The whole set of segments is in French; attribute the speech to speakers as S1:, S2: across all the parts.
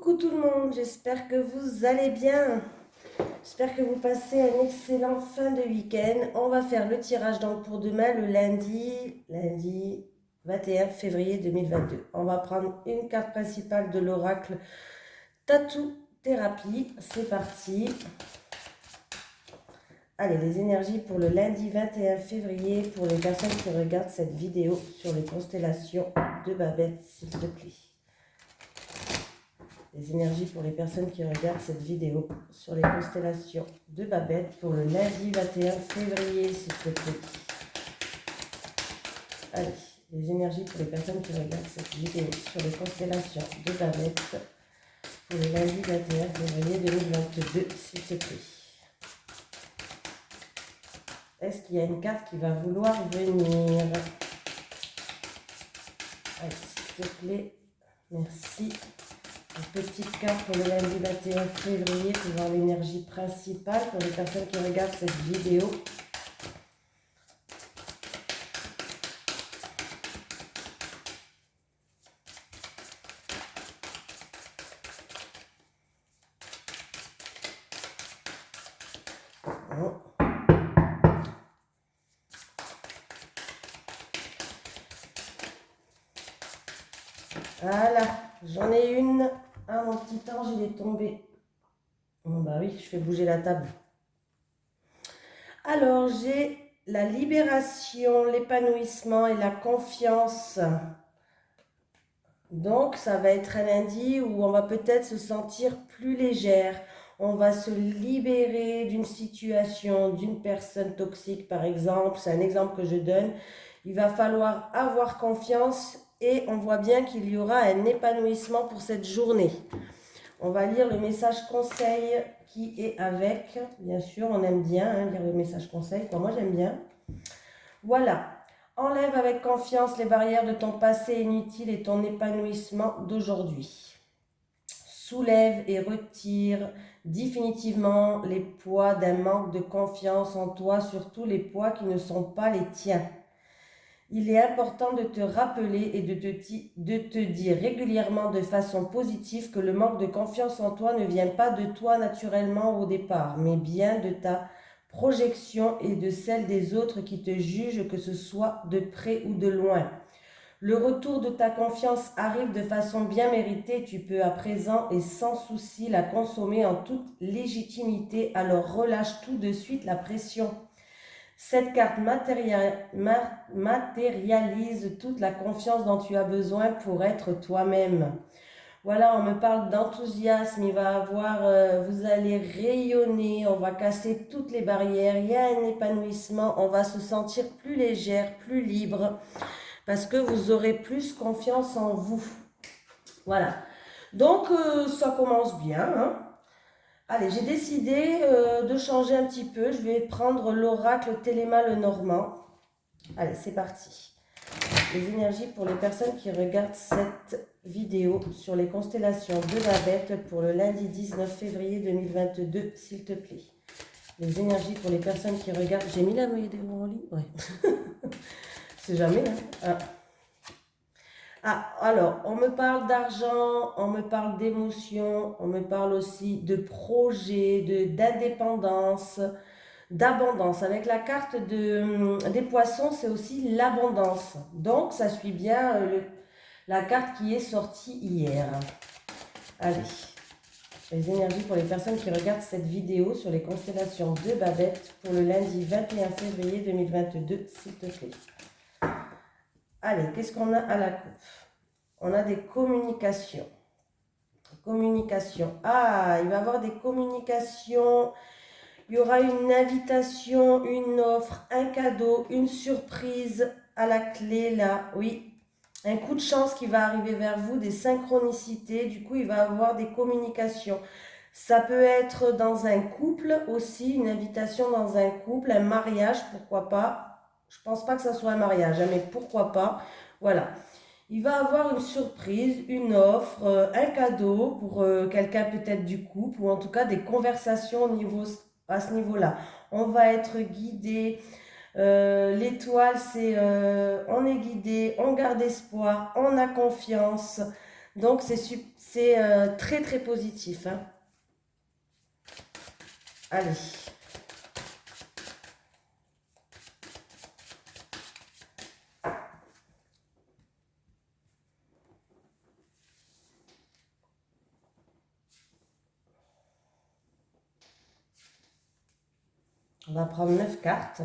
S1: Coucou tout le monde, j'espère que vous allez bien. J'espère que vous passez un excellent fin de week-end. On va faire le tirage donc pour demain, le lundi 21 février 2022. On va prendre une carte principale de l'oracle Tattoo Thérapie. C'est parti. Allez, les énergies pour le lundi 21 février pour les personnes qui regardent cette vidéo sur les constellations de Babette, s'il te plaît. Les énergies pour les personnes qui regardent cette vidéo sur les constellations de Babette pour le lundi 21 février, s'il te plaît. Allez, les énergies pour les personnes qui regardent cette vidéo sur les constellations de Babette pour le lundi 21 février 2022, s'il te plaît. Est-ce qu'il y a une carte qui va vouloir venir? Allez, s'il te plaît, merci. Une petite carte pour le lundi 21 février pour voir l'énergie principale pour les personnes qui regardent cette vidéo. Voilà, j'en ai une. Ah, mon petit ange, il est tombé. Bon, bah oui, je fais bouger la table. Alors, j'ai la libération, l'épanouissement et la confiance. Donc, ça va être un lundi où on va peut-être se sentir plus légère. On va se libérer d'une situation, d'une personne toxique, par exemple. C'est un exemple que je donne. Il va falloir avoir confiance et on voit bien qu'il y aura un épanouissement pour cette journée. On va lire le message conseil qui est avec. Bien sûr, on aime bien lire le message conseil. Moi, j'aime bien. Voilà. Enlève avec confiance les barrières de ton passé inutile et ton épanouissement d'aujourd'hui. Soulève et retire définitivement les poids d'un manque de confiance en toi, surtout les poids qui ne sont pas les tiens. Il est important de te rappeler et de te dire régulièrement de façon positive que le manque de confiance en toi ne vient pas de toi naturellement au départ, mais bien de ta projection et de celle des autres qui te jugent, que ce soit de près ou de loin. Le retour de ta confiance arrive de façon bien méritée, tu peux à présent et sans souci la consommer en toute légitimité, alors relâche tout de suite la pression. Cette carte matérialise toute la confiance dont tu as besoin pour être toi-même. Voilà, on me parle d'enthousiasme, il va avoir, vous allez rayonner, on va casser toutes les barrières, il y a un épanouissement, on va se sentir plus légère, plus libre, parce que vous aurez plus confiance en vous. Voilà, donc ça commence bien, Allez, j'ai décidé de changer un petit peu. Je vais prendre l'oracle Téléma Lenormand. Allez, c'est parti. Les énergies pour les personnes qui regardent cette vidéo sur les constellations de Babette pour le lundi 19 février 2022, s'il te plaît. Les énergies pour les personnes qui regardent... J'ai mis la vidéo en ligne? Ouais. C'est jamais, alors, on me parle d'argent, on me parle d'émotion, on me parle aussi de projet, d'indépendance, d'abondance. Avec la carte des poissons, c'est aussi l'abondance. Donc, ça suit bien la carte qui est sortie hier. Allez, les énergies pour les personnes qui regardent cette vidéo sur les constellations de Babette pour le lundi 21 février 2022, s'il te plaît. Allez, qu'est-ce qu'on a à la coupe? On a des communications. Communication. Ah, il va y avoir des communications. Il y aura une invitation, une offre, un cadeau, une surprise à la clé là. Oui, un coup de chance qui va arriver vers vous, des synchronicités. Du coup, il va y avoir des communications. Ça peut être dans un couple aussi, une invitation dans un couple, un mariage, pourquoi pas. Je pense pas que ça soit un mariage, mais pourquoi pas. Voilà. Il va avoir une surprise, une offre, un cadeau pour quelqu'un peut-être du couple, ou en tout cas des conversations à ce niveau-là. On va être guidé. L'étoile, c'est on est guidé, on garde espoir, on a confiance. Donc c'est très très positif, hein. Allez. On va prendre 9 cartes.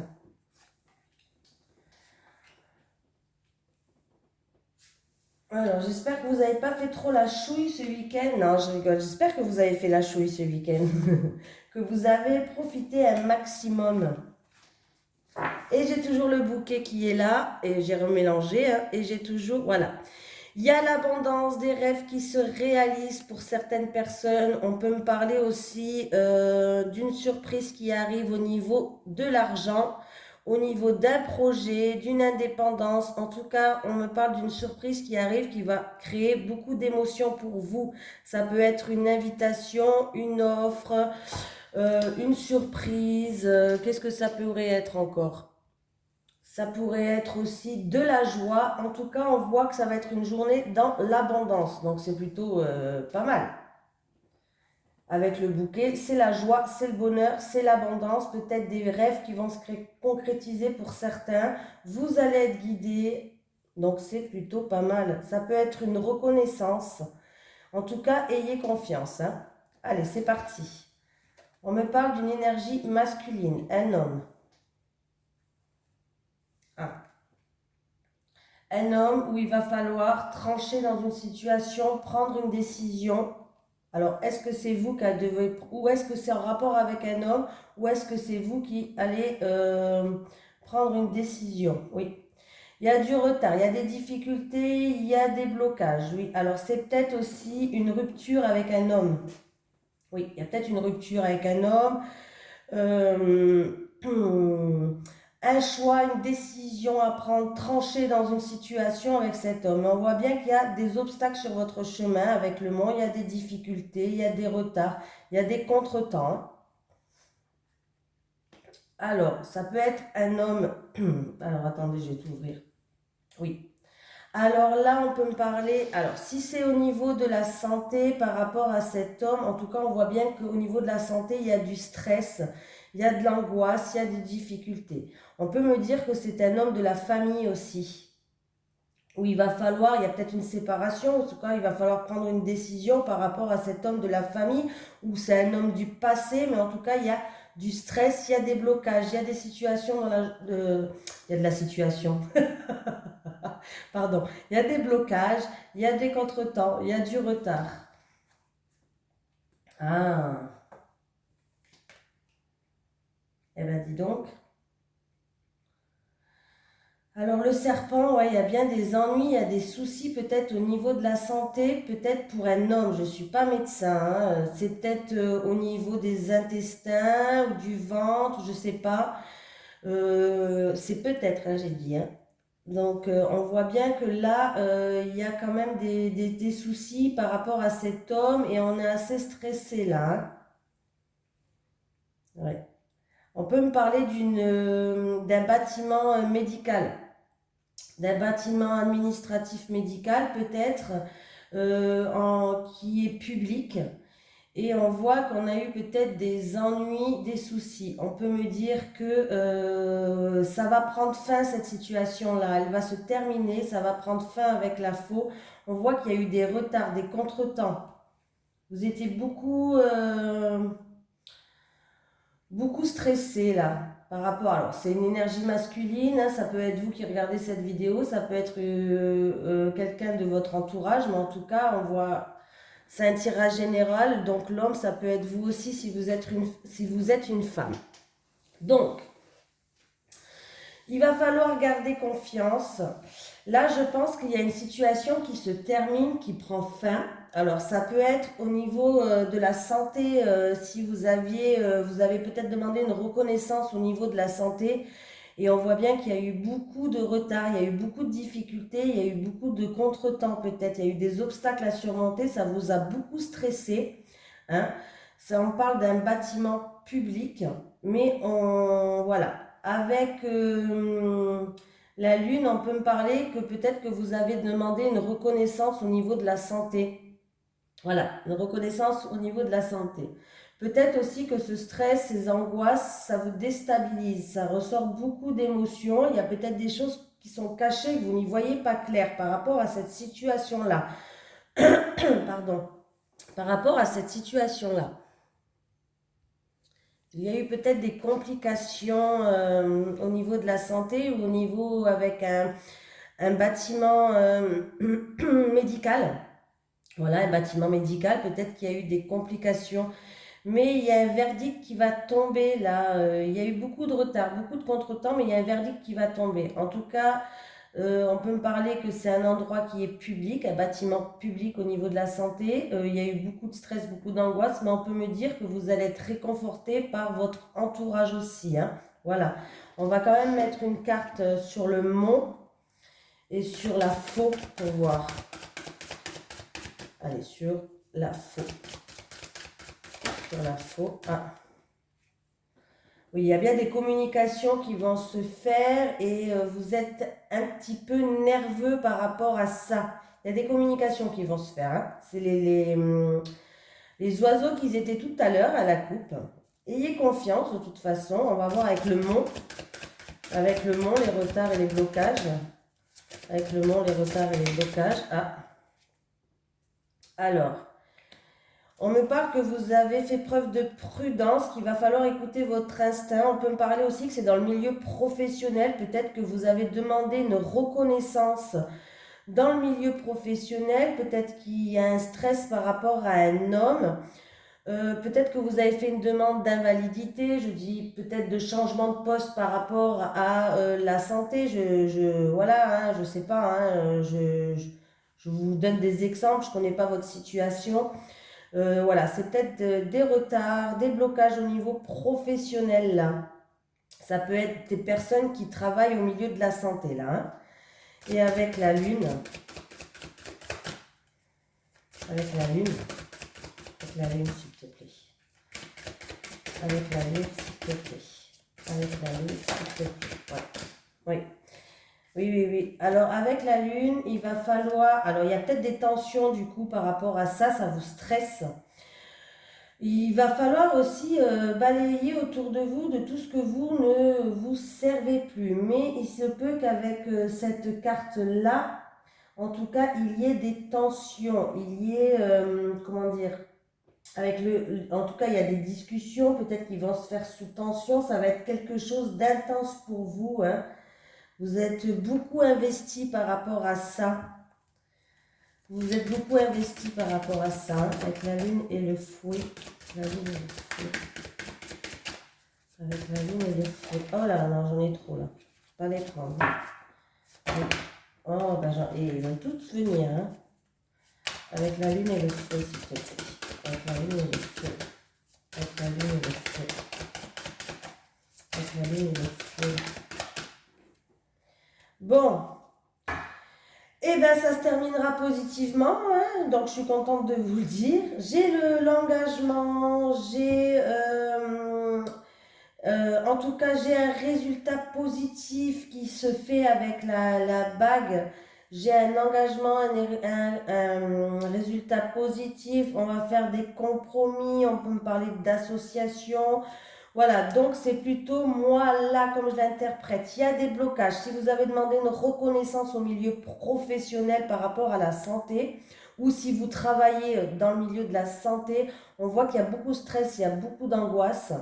S1: Alors, j'espère que vous n'avez pas fait trop la chouille ce week-end. Non, je rigole. J'espère que vous avez fait la chouille ce week-end. Que vous avez profité un maximum. Et j'ai toujours le bouquet qui est là. Et j'ai remélangé. Hein, et j'ai toujours... Voilà. Il y a l'abondance des rêves qui se réalisent pour certaines personnes. On peut me parler aussi d'une surprise qui arrive au niveau de l'argent, au niveau d'un projet, d'une indépendance. En tout cas, on me parle d'une surprise qui arrive, qui va créer beaucoup d'émotions pour vous. Ça peut être une invitation, une offre, une surprise. Qu'est-ce que ça pourrait être encore? Ça pourrait être aussi de la joie. En tout cas, on voit que ça va être une journée dans l'abondance. Donc, c'est plutôt pas mal. Avec le bouquet, c'est la joie, c'est le bonheur, c'est l'abondance. Peut-être des rêves qui vont se concrétiser pour certains. Vous allez être guidé. Donc, c'est plutôt pas mal. Ça peut être une reconnaissance. En tout cas, ayez confiance, hein. Allez, c'est parti. On me parle d'une énergie masculine, un homme. Ah. Un homme où il va falloir trancher dans une situation, prendre une décision. Alors, est-ce que c'est vous qui devez, ou est-ce que c'est en rapport avec un homme, ou est-ce que c'est vous qui allez prendre une décision? Oui. Il y a du retard, il y a des difficultés, il y a des blocages. Oui. Alors, c'est peut-être aussi une rupture avec un homme. Oui, il y a peut-être une rupture avec un homme. Un choix, une décision à prendre, trancher dans une situation avec cet homme. On voit bien qu'il y a des obstacles sur votre chemin avec le monde, il y a des difficultés, il y a des retards, il y a des contretemps. Alors, ça peut être un homme... Alors, attendez, je vais tout ouvrir. Oui. Alors là, on peut me parler... Alors, si c'est au niveau de la santé par rapport à cet homme, en tout cas, on voit bien qu'au niveau de la santé, il y a du stress, il y a de l'angoisse, il y a des difficultés. On peut me dire que c'est un homme de la famille aussi, où il va falloir, il y a peut-être une séparation, en tout cas, il va falloir prendre une décision par rapport à cet homme de la famille, ou c'est un homme du passé, mais en tout cas, il y a du stress, il y a des blocages, il y a des situations il y a de la situation. Pardon, il y a des blocages, il y a des contretemps, il y a du retard. Ah, eh bien dis donc. Alors le serpent, ouais, il y a bien des ennuis, il y a des soucis peut-être au niveau de la santé, peut-être pour un homme, je ne suis pas médecin, hein, c'est peut-être au niveau des intestins ou du ventre, je ne sais pas. C'est peut-être, hein, j'ai dit, hein. Donc, on voit bien que là, il y a quand même des soucis par rapport à cet homme et on est assez stressé là, hein. Ouais. On peut me parler d'un bâtiment médical, d'un bâtiment administratif médical peut-être, qui est public. Et on voit qu'on a eu peut-être des ennuis, des soucis. On peut me dire que ça va prendre fin, cette situation-là. Elle va se terminer, ça va prendre fin avec la faux. On voit qu'il y a eu des retards, des contretemps. Vous étiez beaucoup stressé là par rapport. Alors, c'est une énergie masculine, hein, ça peut être vous qui regardez cette vidéo, ça peut être quelqu'un de votre entourage, mais en tout cas, on voit. C'est un tirage général, donc l'homme, ça peut être vous aussi si vous êtes une femme. Donc, il va falloir garder confiance. Là, je pense qu'il y a une situation qui se termine, qui prend fin. Alors, ça peut être au niveau de la santé, si vous avez peut-être demandé une reconnaissance au niveau de la santé. Et on voit bien qu'il y a eu beaucoup de retard, il y a eu beaucoup de difficultés, il y a eu beaucoup de contretemps peut-être, il y a eu des obstacles à surmonter, ça vous a beaucoup stressé, hein. Ça, on parle d'un bâtiment public, mais voilà, avec la Lune, on peut me parler que peut-être que vous avez demandé une reconnaissance au niveau de la santé. Voilà, une reconnaissance au niveau de la santé. Peut-être aussi que ce stress, ces angoisses, ça vous déstabilise, ça ressort beaucoup d'émotions. Il y a peut-être des choses qui sont cachées, que vous n'y voyez pas clair par rapport à cette situation-là. Pardon. Par rapport à cette situation-là. Il y a eu peut-être des complications au niveau de la santé ou au niveau avec un bâtiment médical. Voilà, un bâtiment médical, peut-être qu'il y a eu des complications. Mais il y a un verdict qui va tomber là. Il y a eu beaucoup de retard, beaucoup de contretemps, mais il y a un verdict qui va tomber. En tout cas, on peut me parler que c'est un endroit qui est public, un bâtiment public au niveau de la santé. Il y a eu beaucoup de stress, beaucoup d'angoisse, mais on peut me dire que vous allez être réconforté par votre entourage aussi, hein. Voilà. On va quand même mettre une carte sur le mont et sur la faux pour voir. Allez, sur la faux. Sur la faux. Ah. Oui, il y a bien des communications qui vont se faire et vous êtes un petit peu nerveux par rapport à ça. Il y a des communications qui vont se faire, hein. C'est les oiseaux qu'ils étaient tout à l'heure à la coupe. Ayez confiance de toute façon. On va voir avec le mont. Avec le mont, les retards et les blocages. Avec le mont, les retards et les blocages. Ah. Alors. On me parle que vous avez fait preuve de prudence, qu'il va falloir écouter votre instinct. On peut me parler aussi que c'est dans le milieu professionnel. Peut-être que vous avez demandé une reconnaissance dans le milieu professionnel. Peut-être qu'il y a un stress par rapport à un homme. Peut-être que vous avez fait une demande d'invalidité. Je dis peut-être de changement de poste par rapport à la santé. Voilà, hein, je sais pas. Hein, je vous donne des exemples. Je connais pas votre situation. Voilà, c'est peut-être des retards, des blocages au niveau professionnel là. Ça peut être des personnes qui travaillent au milieu de la santé là, hein. Et avec la lune, avec la lune, avec la lune s'il te plaît. Avec la lune s'il te plaît. Avec la lune s'il te plaît. Voilà. Oui. Oui, oui, oui. Alors avec la lune, il va falloir... Alors il y a peut-être des tensions du coup par rapport à ça, ça vous stresse. Il va falloir aussi balayer autour de vous de tout ce que vous ne vous servez plus. Mais il se peut qu'avec cette carte-là, en tout cas, il y ait des tensions. Il y ait, comment dire, en tout cas, il y a des discussions, peut-être qui vont se faire sous tension. Ça va être quelque chose d'intense pour vous, hein. Vous êtes beaucoup investi par rapport à ça. Vous êtes beaucoup investi par rapport à ça, hein, avec la lune et le fouet. La lune et le fouet. Avec la lune et le fouet. Oh là, non, j'en ai trop là. Pas les prendre. Oh, ben ils vont tous venir, hein. Avec la lune et le fouet, s'il te plaît. Avec la lune et le fouet. Avec la lune et le fouet. Avec la lune et le fouet. Bon. Et bien, ça se terminera positivement, hein, donc je suis contente de vous le dire. J'ai l'engagement, en tout cas, j'ai un résultat positif qui se fait avec la bague. J'ai un engagement, un résultat positif. On va faire des compromis, on peut me parler d'association. Voilà, donc c'est plutôt moi là comme je l'interprète. Il y a des blocages. Si vous avez demandé une reconnaissance au milieu professionnel par rapport à la santé, ou si vous travaillez dans le milieu de la santé, on voit qu'il y a beaucoup de stress, il y a beaucoup d'angoisse.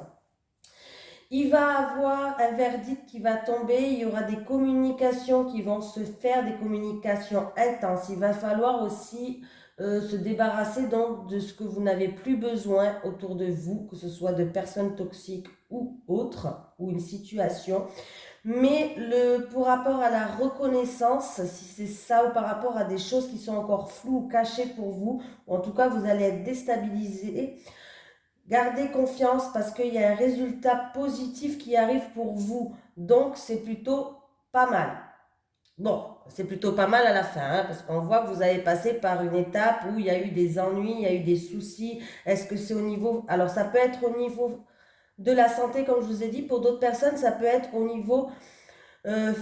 S1: Il va avoir un verdict qui va tomber, il y aura des communications qui vont se faire, des communications intenses. Il va falloir aussi se débarrasser donc de ce que vous n'avez plus besoin autour de vous, que ce soit de personnes toxiques ou autres, ou une situation. Mais pour rapport à la reconnaissance, si c'est ça ou par rapport à des choses qui sont encore floues ou cachées pour vous, ou en tout cas vous allez être déstabilisé. Gardez confiance parce qu'il y a un résultat positif qui arrive pour vous. Donc, c'est plutôt pas mal. Bon, c'est plutôt pas mal à la fin, hein, parce qu'on voit que vous avez passé par une étape où il y a eu des ennuis, il y a eu des soucis. Est-ce que c'est au niveau... Alors, ça peut être au niveau de la santé, comme je vous ai dit. Pour d'autres personnes, ça peut être au niveau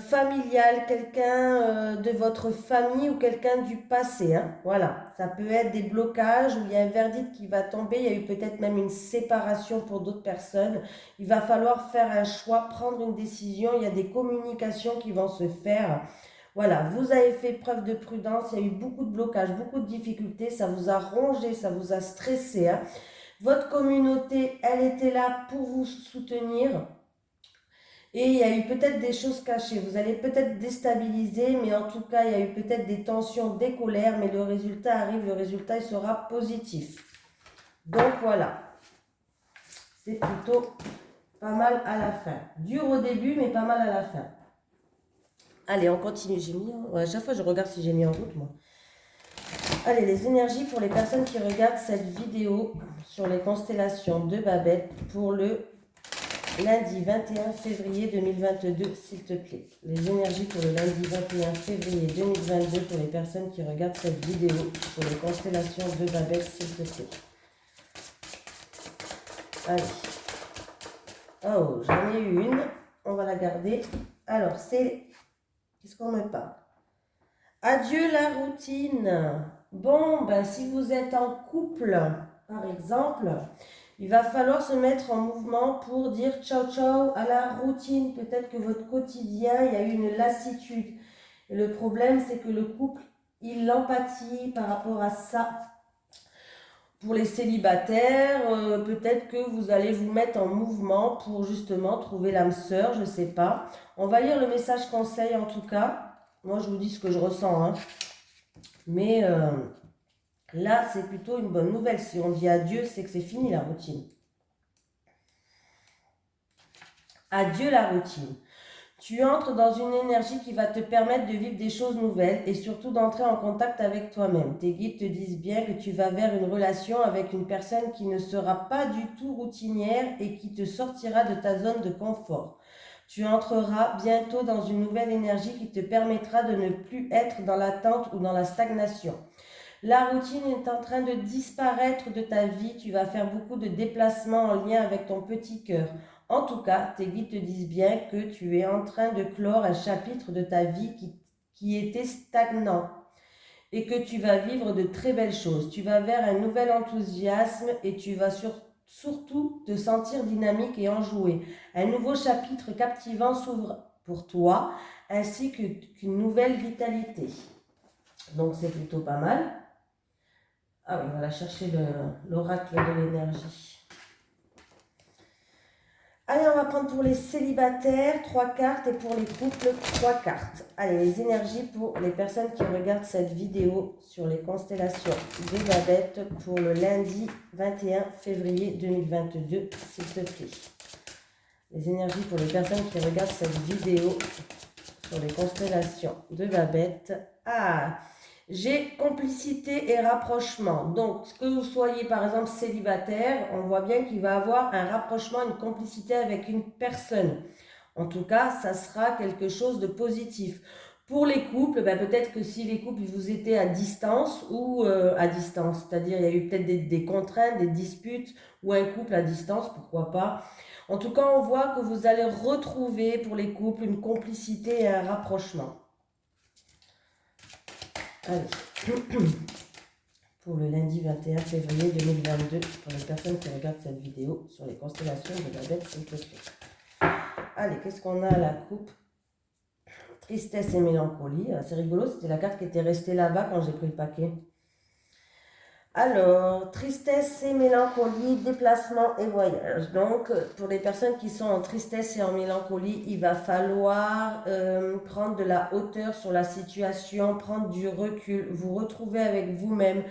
S1: familial, quelqu'un de votre famille ou quelqu'un du passé, hein. Voilà, ça peut être des blocages où il y a un verdict qui va tomber, il y a eu peut-être même une séparation pour d'autres personnes. Il va falloir faire un choix, prendre une décision, il y a des communications qui vont se faire. Voilà, vous avez fait preuve de prudence, il y a eu beaucoup de blocages, beaucoup de difficultés, ça vous a rongé, ça vous a stressé, hein. Votre communauté, elle était là pour vous soutenir. Et il y a eu peut-être des choses cachées. Vous allez peut-être déstabiliser, mais en tout cas, il y a eu peut-être des tensions, des colères, mais le résultat arrive, le résultat il sera positif. Donc voilà, c'est plutôt pas mal à la fin. Dur au début, mais pas mal à la fin. Allez, on continue. J'ai mis en... ouais, à chaque fois, je regarde si j'ai mis en route, moi. Allez, les énergies pour les personnes qui regardent cette vidéo sur les constellations de Babette pour le lundi 21 février 2022, s'il te plaît. Les énergies pour le lundi 21 février 2022 pour les personnes qui regardent cette vidéo sur les constellations de Babette, s'il te plaît. Allez. Oh, j'en ai eu une. On va la garder. Alors, c'est... Qu'est-ce qu'on me parle? Adieu la routine. Bon, ben, si vous êtes en couple, par exemple, il va falloir se mettre en mouvement pour dire ciao ciao à la routine. Peut-être que votre quotidien, il y a eu une lassitude. Et le problème, c'est que le couple, il empathie par rapport à ça. Pour les célibataires, peut-être que vous allez vous mettre en mouvement pour justement trouver l'âme sœur, je ne sais pas. On va lire le message conseil en tout cas. Moi, je vous dis ce que je ressens, hein. Mais là, c'est plutôt une bonne nouvelle. Si on dit adieu, c'est que c'est fini la routine. Adieu la routine. Tu entres dans une énergie qui va te permettre de vivre des choses nouvelles et surtout d'entrer en contact avec toi-même. Tes guides te disent bien que tu vas vers une relation avec une personne qui ne sera pas du tout routinière et qui te sortira de ta zone de confort. Tu entreras bientôt dans une nouvelle énergie qui te permettra de ne plus être dans l'attente ou dans la stagnation. La routine est en train de disparaître de ta vie. Tu vas faire beaucoup de déplacements en lien avec ton petit cœur. En tout cas, tes guides te disent bien que tu es en train de clore un chapitre de ta vie qui était stagnant et que tu vas vivre de très belles choses. Tu vas vers un nouvel enthousiasme et tu vas surtout te sentir dynamique et enjoué. Un nouveau chapitre captivant s'ouvre pour toi ainsi qu'une nouvelle vitalité. Donc c'est plutôt pas mal. Ah oui, on va chercher l'oracle de l'énergie. Allez, on va prendre pour les célibataires 3 cartes et pour les couples 3 cartes. Allez, les énergies pour les personnes qui regardent cette vidéo sur les constellations de Babette pour le lundi 21 février 2022, s'il te plaît. Les énergies pour les personnes qui regardent cette vidéo sur les constellations de Babette. Ah, j'ai complicité et rapprochement. Donc, que vous soyez par exemple célibataire, on voit bien qu'il va avoir un rapprochement, une complicité avec une personne. En tout cas, ça sera quelque chose de positif. Pour les couples, ben peut-être que si les couples vous étaient à distance ou à distance, c'est-à-dire il y a eu peut-être des contraintes, des disputes ou un couple à distance, pourquoi pas. En tout cas, on voit que vous allez retrouver pour les couples une complicité et un rapprochement. Allez, pour le lundi 21 février 2022, pour les personnes qui regardent cette vidéo sur les constellations de Babette, s'il te plaît. Allez, qu'est-ce qu'on a à la coupe? Tristesse et mélancolie. C'est rigolo, c'était la carte qui était restée là-bas quand j'ai pris le paquet. Alors, tristesse et mélancolie, déplacement et voyage. Donc, pour les personnes qui sont en tristesse et en mélancolie, il va falloir prendre de la hauteur sur la situation, prendre du recul, vous retrouver avec vous-même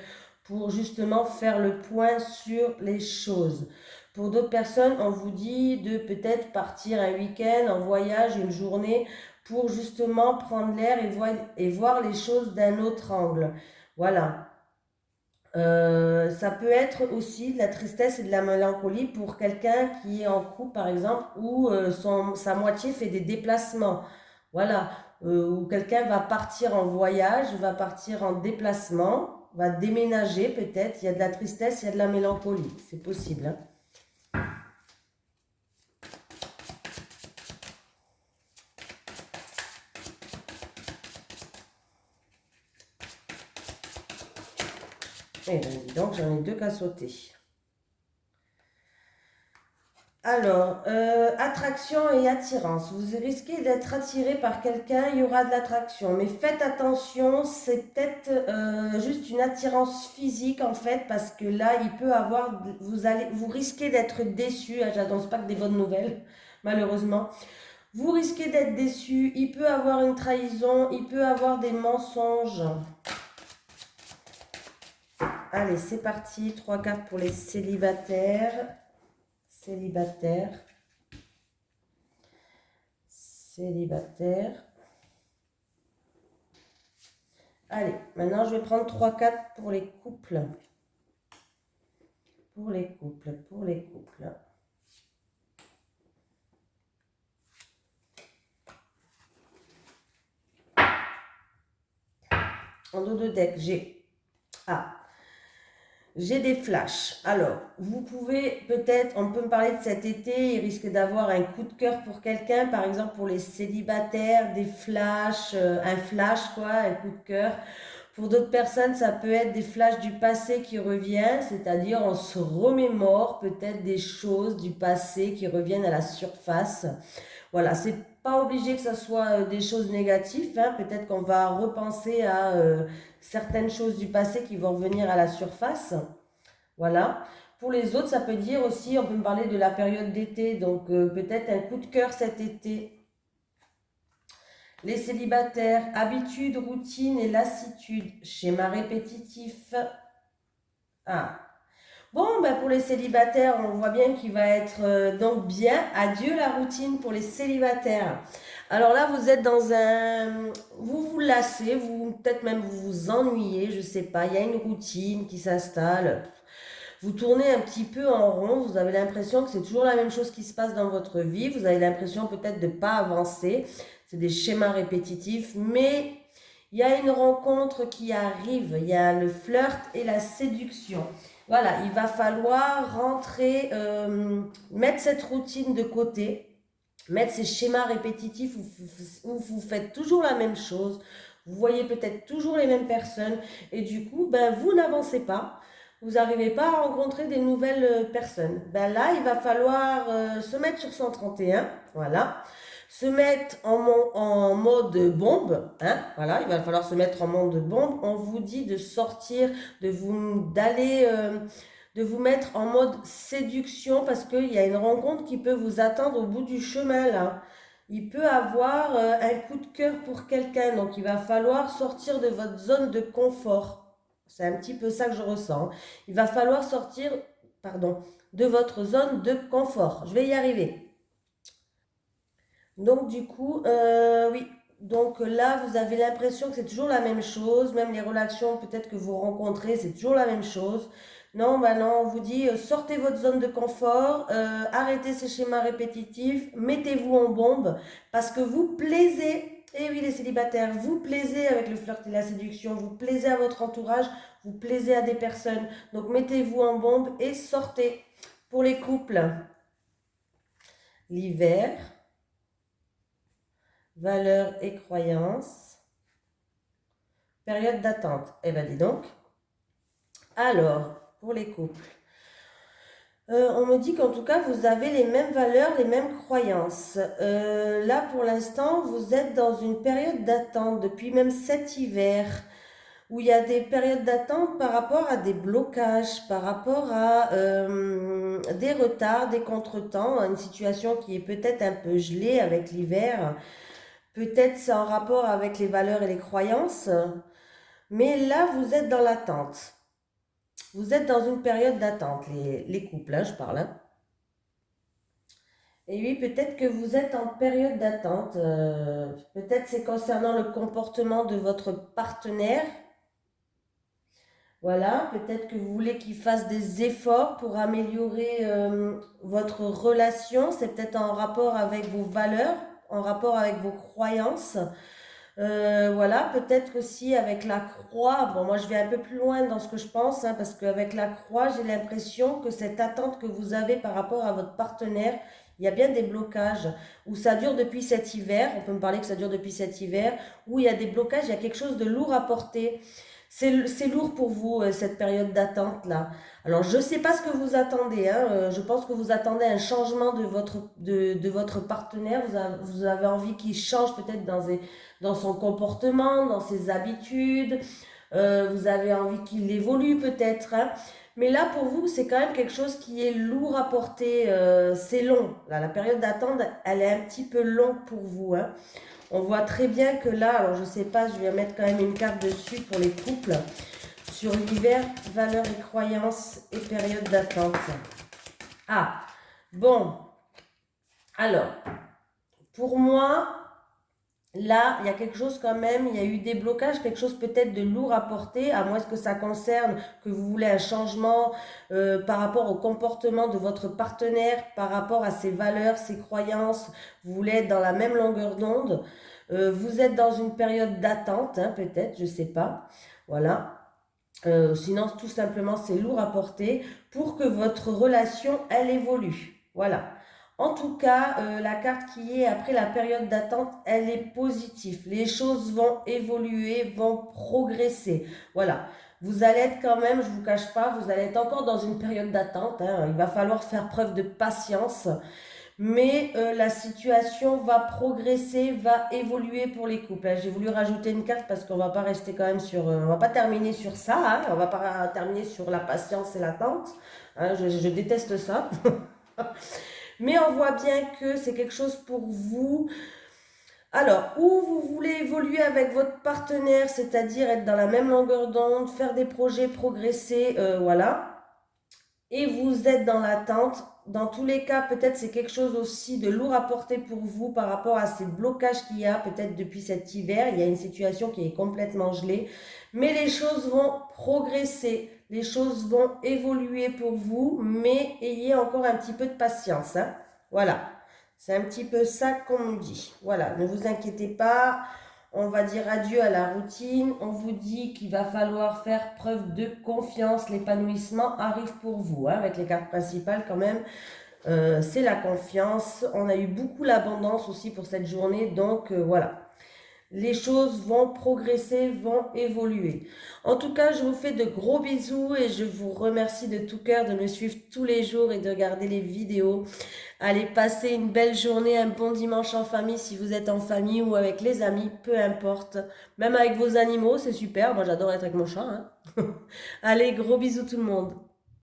S1: pour justement faire le point sur les choses. Pour d'autres personnes, on vous dit de peut-être partir un week-end, en voyage, une journée, pour justement prendre l'air et voir les choses d'un autre angle. Voilà. Ça peut être aussi de la tristesse et de la mélancolie pour quelqu'un qui est en couple, par exemple, où sa moitié fait des déplacements. Voilà. Où quelqu'un va partir en voyage, va partir en déplacement, va déménager peut-être. Il y a de la tristesse, il y a de la mélancolie. C'est possible, hein. donc j'en ai deux qu'à sauter. Alors, attraction et attirance. Vous risquez d'être attiré par quelqu'un, il y aura de l'attraction. Mais faites attention, c'est peut-être juste une attirance physique en fait, parce que là, il peut avoir, vous risquez d'être déçu. Ah, j'annonce pas que des bonnes nouvelles, malheureusement. Vous risquez d'être déçu, il peut avoir une trahison, il peut avoir des mensonges. Allez, c'est parti. 3 cartes pour les célibataires. Célibataire. Célibataire. Allez, maintenant je vais prendre 3 cartes pour les couples. Pour les couples, pour les couples. En dos de deck, j'ai des flashs. Alors, vous pouvez peut-être, on peut me parler de cet été, il risque d'avoir un coup de cœur pour quelqu'un, par exemple pour les célibataires, des flashs, un flash quoi, un coup de cœur. Pour d'autres personnes, ça peut être des flashs du passé qui reviennent, c'est-à-dire on se remémore peut-être des choses du passé qui reviennent à la surface. Voilà, c'est pas obligé que ce soit des choses négatives, hein. Peut-être qu'on va repenser à certaines choses du passé qui vont revenir à la surface. Voilà. Pour les autres, ça peut dire aussi, on peut me parler de la période d'été, donc peut-être un coup de cœur cet été. Les célibataires, habitude, routine et lassitude, schéma répétitif. Ah. Bon, ben pour les célibataires, on voit bien qu'il va être donc bien. Adieu la routine pour les célibataires. Alors là, vous êtes dans un... Vous vous lassez, peut-être même vous vous ennuyez, je sais pas. Il y a une routine qui s'installe. Vous tournez un petit peu en rond, vous avez l'impression que c'est toujours la même chose qui se passe dans votre vie. Vous avez l'impression peut-être de ne pas avancer. C'est des schémas répétitifs, mais il y a une rencontre qui arrive. Il y a le flirt et la séduction. Voilà, il va falloir rentrer, mettre cette routine de côté, mettre ces schémas répétitifs où vous faites toujours la même chose, vous voyez peut-être toujours les mêmes personnes, et du coup, ben, vous n'avancez pas, vous n'arrivez pas à rencontrer des nouvelles personnes. Ben là, il va falloir se mettre sur 131, voilà, se mettre en mode bombe, hein, voilà, il va falloir se mettre en mode bombe. On vous dit de sortir, de vous mettre en mode séduction parce qu'il y a une rencontre qui peut vous attendre au bout du chemin là. Il peut avoir un coup de cœur pour quelqu'un, donc il va falloir sortir de votre zone de confort. C'est un petit peu ça que je ressens. Il va falloir sortir, pardon, de votre zone de confort. Je vais y arriver. Donc du coup, oui. Donc là, vous avez l'impression que c'est toujours la même chose. Même les relations peut-être que vous rencontrez, c'est toujours la même chose. Non, bah non, on vous dit, sortez votre zone de confort, arrêtez ces schémas répétitifs, mettez-vous en bombe, parce que vous plaisez. Et oui, les célibataires, vous plaisez avec le flirt et la séduction, vous plaisez à votre entourage, vous plaisez à des personnes. Donc mettez-vous en bombe et sortez. Pour les couples, l'hiver. Valeurs et croyances. Période d'attente. Eh bien, dis donc. Alors, pour les couples. On me dit qu'en tout cas, vous avez les mêmes valeurs, les mêmes croyances. Là, pour l'instant, vous êtes dans une période d'attente depuis même cet hiver, où il y a des périodes d'attente par rapport à des blocages, par rapport à des retards, des contretemps, une situation qui est peut-être un peu gelée avec l'hiver. Peut-être c'est en rapport avec les valeurs et les croyances, mais là, vous êtes dans l'attente. Vous êtes dans une période d'attente, les couples, hein, je parle. Hein. Et oui, peut-être que vous êtes en période d'attente. Peut-être c'est concernant le comportement de votre partenaire. Voilà, peut-être que vous voulez qu'il fasse des efforts pour améliorer votre relation. C'est peut-être en rapport avec vos valeurs, en rapport avec vos croyances. Voilà, peut-être aussi avec la croix. Bon, moi je vais un peu plus loin dans ce que je pense, hein, parce qu'avec la croix, j'ai l'impression que cette attente que vous avez par rapport à votre partenaire, il y a bien des blocages, où ça dure depuis cet hiver, on peut me parler que ça dure depuis cet hiver, où il y a des blocages, il y a quelque chose de lourd à porter. C'est lourd pour vous, cette période d'attente-là. Alors, je ne sais pas ce que vous attendez, hein. Je pense que vous attendez un changement de votre partenaire. Vous avez envie qu'il change peut-être dans son comportement, dans ses habitudes. Vous avez envie qu'il évolue peut-être, hein. Mais là, pour vous, c'est quand même quelque chose qui est lourd à porter. C'est long. Là, la période d'attente, elle est un petit peu longue pour vous, hein. On voit très bien que là, alors je sais pas, je vais mettre quand même une carte dessus pour les couples. Sur l'hiver, valeurs et croyances et période d'attente. Ah, bon. Alors, pour moi, là, il y a quelque chose quand même, il y a eu des blocages, quelque chose peut-être de lourd à porter, à moins que ça concerne que vous voulez un changement par rapport au comportement de votre partenaire, par rapport à ses valeurs, ses croyances, vous voulez être dans la même longueur d'onde. Vous êtes dans une période d'attente, hein, peut-être, je ne sais pas. Voilà. Sinon, tout simplement, c'est lourd à porter pour que votre relation, elle évolue. Voilà. En tout cas, la carte qui est après la période d'attente, elle est positive. Les choses vont évoluer, vont progresser. Voilà. Vous allez être quand même, je ne vous cache pas, vous allez être encore dans une période d'attente, hein. Il va falloir faire preuve de patience. Mais la situation va progresser, va évoluer pour les couples, hein. J'ai voulu rajouter une carte parce qu'on va pas rester quand même sur, on va pas terminer sur ça, hein. On va pas terminer sur la patience et l'attente, hein. Je déteste ça. Mais on voit bien que c'est quelque chose pour vous. Alors, où vous voulez évoluer avec votre partenaire, c'est-à-dire être dans la même longueur d'onde, faire des projets, progresser, voilà. Et vous êtes dans l'attente. Dans tous les cas, peut-être c'est quelque chose aussi de lourd à porter pour vous par rapport à ces blocages qu'il y a peut-être depuis cet hiver. Il y a une situation qui est complètement gelée. Mais les choses vont progresser, les choses vont évoluer pour vous, mais ayez encore un petit peu de patience, hein. Voilà, c'est un petit peu ça qu'on me dit. Voilà, ne vous inquiétez pas. On va dire adieu à la routine. On vous dit qu'il va falloir faire preuve de confiance. L'épanouissement arrive pour vous, hein, avec les cartes principales quand même. C'est la confiance. On a eu beaucoup l'abondance aussi pour cette journée. Donc voilà. Les choses vont progresser, vont évoluer. En tout cas, je vous fais de gros bisous et je vous remercie de tout cœur de me suivre tous les jours et de regarder les vidéos. Allez, passez une belle journée, un bon dimanche en famille si vous êtes en famille ou avec les amis, peu importe. Même avec vos animaux, c'est super. Moi, j'adore être avec mon chat, hein. Allez, gros bisous tout le monde.